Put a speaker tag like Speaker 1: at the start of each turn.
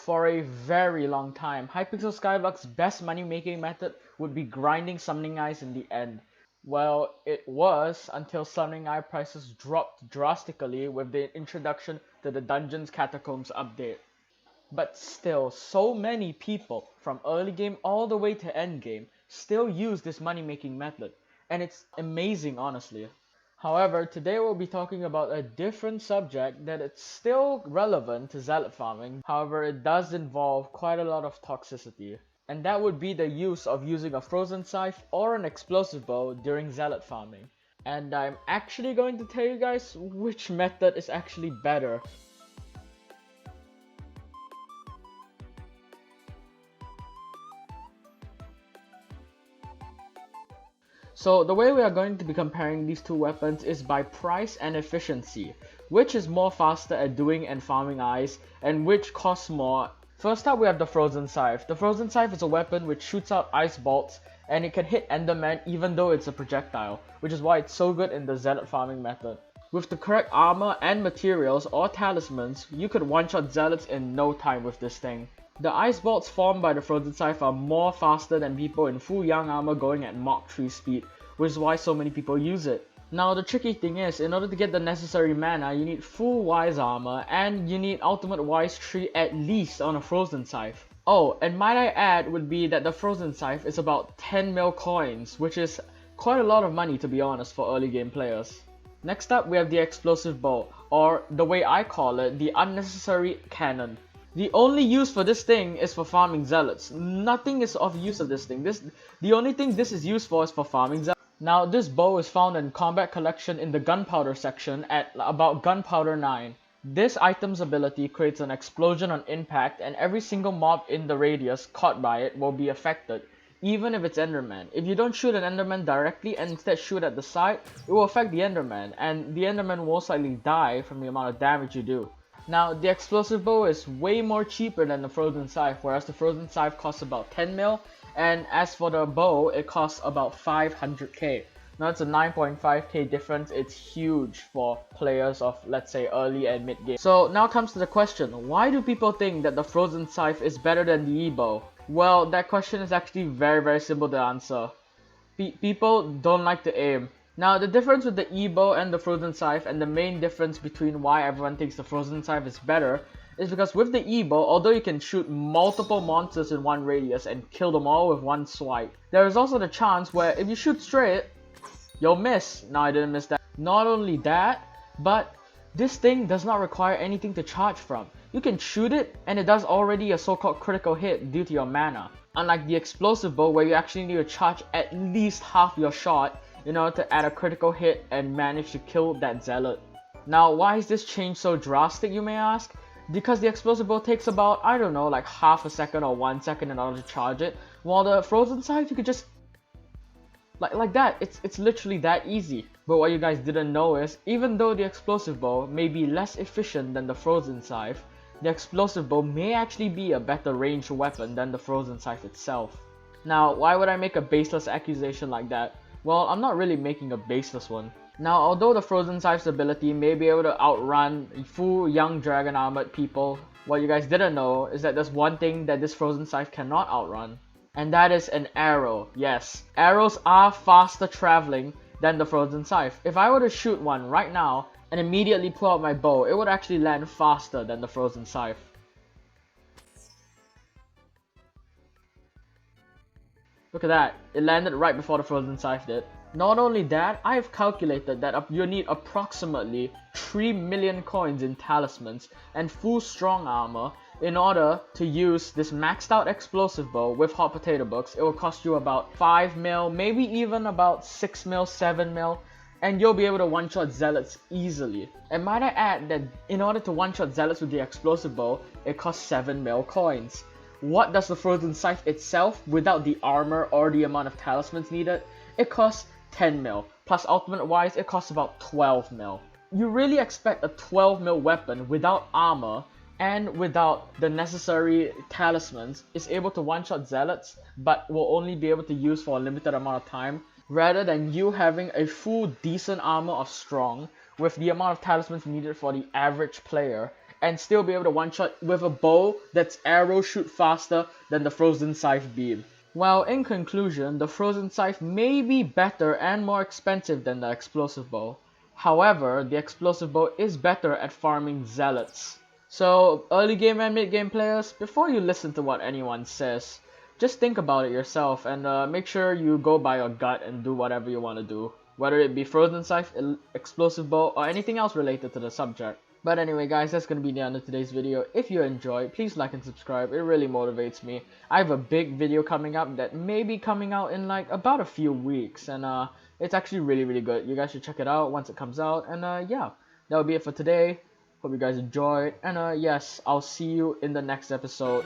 Speaker 1: For a very long time, Hypixel Skyblock's best money making method would be grinding Summoning Eyes in the end. Well, it was until Summoning Eye prices dropped drastically with the introduction to the Dungeons Catacombs update. But still, so many people, from early game all the way to end game, still use this money making method, and it's amazing honestly. However, today we'll be talking about a different subject that it's still relevant to zealot farming, however it does involve quite a lot of toxicity. And that would be the use of using a frozen scythe or an explosive bow during zealot farming. And I'm actually going to tell you guys which method is actually better. So the way we are going to be comparing these two weapons is by price and efficiency. Which is more faster at doing and farming eyes, and which costs more. First up we have the Frozen Scythe. The Frozen Scythe is a weapon which shoots out ice bolts, and it can hit Enderman even though it's a projectile, which is why it's so good in the zealot farming method. With the correct armor and materials or talismans, you could one-shot zealots in no time with this thing. The ice bolts formed by the Frozen Scythe are more faster than people in full young armor going at Mach 3 speed, which is why so many people use it. Now the tricky thing is, in order to get the necessary mana, you need full wise armor, and you need ultimate wise tree at least on a Frozen Scythe. Oh, and might I add would be that the Frozen Scythe is about 10 mil coins, which is quite a lot of money to be honest for early game players. Next up we have the Explosive Bow, or the way I call it, the Unnecessary Cannon. The only use for this thing is for farming zealots. Nothing is of use of this thing. The only thing this is used for is for farming zealots. Now this bow is found in Combat Collection in the Gunpowder section at about Gunpowder 9. This item's ability creates an explosion on impact, and every single mob in the radius caught by it will be affected, even if it's Enderman. If you don't shoot an Enderman directly and instead shoot at the side, it will affect the Enderman, and the Enderman will most likely die from the amount of damage you do. Now, the Explosive Bow is way more cheaper than the Frozen Scythe, whereas the Frozen Scythe costs about 10 mil, and as for the bow, it costs about 500k. Now, it's a 9.5k difference. It's huge for players of, let's say, early and mid game. So, now comes to the question, why do people think that the Frozen Scythe is better than the E-Bow? Well, that question is actually very simple to answer. People don't like to aim. Now, the difference with the E-Bow and the Frozen Scythe, and the main difference between why everyone thinks the Frozen Scythe is better, is because with the E-Bow, although you can shoot multiple monsters in one radius and kill them all with one swipe, there is also the chance where if you shoot straight, you'll miss. Now, I didn't miss that. Not only that, but this thing does not require anything to charge from. You can shoot it, and it does already a so-called critical hit due to your mana. Unlike the Explosive Bow, where you actually need to charge at least half your shot in order to add a critical hit and manage to kill that zealot. Now, why is this change so drastic, you may ask? Because the Explosive Bow takes about, I don't know, like half a second or 1 second in order to charge it, while the Frozen Scythe, you could just like that. It's literally that easy. But what you guys didn't know is, even though the Explosive Bow may be less efficient than the Frozen Scythe, the Explosive Bow may actually be a better ranged weapon than the Frozen Scythe itself. Now, why would I make a baseless accusation like that? Well, I'm not really making a baseless one. Now, although the Frozen Scythe's ability may be able to outrun full young dragon armored people, what you guys didn't know is that there's one thing that this Frozen Scythe cannot outrun. And that is an arrow. Yes, arrows are faster traveling than the Frozen Scythe. If I were to shoot one right now and immediately pull out my bow, it would actually land faster than the Frozen Scythe. Look at that, it landed right before the Frozen Scythe did. Not only that, I have calculated that you need approximately 3 million coins in talismans and full strong armor in order to use this maxed out Explosive Bow with hot potato books. It will cost you about 5 mil, maybe even about 6 mil, 7 mil, and you'll be able to one-shot zealots easily. And might I add that in order to one-shot zealots with the Explosive Bow, it costs 7 mil coins. What does the Frozen Scythe itself, without the armor or the amount of talismans needed? It costs 10 mil. Plus ultimate wise, it costs about 12 mil. You really expect a 12 mil weapon without armor and without the necessary talismans is able to one-shot zealots, but will only be able to use for a limited amount of time, rather than you having a full decent armor of strong with the amount of talismans needed for the average player and still be able to one-shot with a bow that's arrow shoot faster than the Frozen Scythe beam. Well, in conclusion, the Frozen Scythe may be better and more expensive than the Explosive Bow. However, the Explosive Bow is better at farming zealots. So, early game and mid game players, before you listen to what anyone says, just think about it yourself and make sure you go by your gut and do whatever you want to do. Whether it be Frozen Scythe, Explosive Bow, or anything else related to the subject. But anyway guys, that's gonna be the end of today's video. If you enjoyed, please like and subscribe, it really motivates me. I have a big video coming up that may be coming out in like about a few weeks, and it's actually really good. You guys should check it out once it comes out, and yeah, that'll be it for today. Hope you guys enjoyed, and yes, I'll see you in the next episode.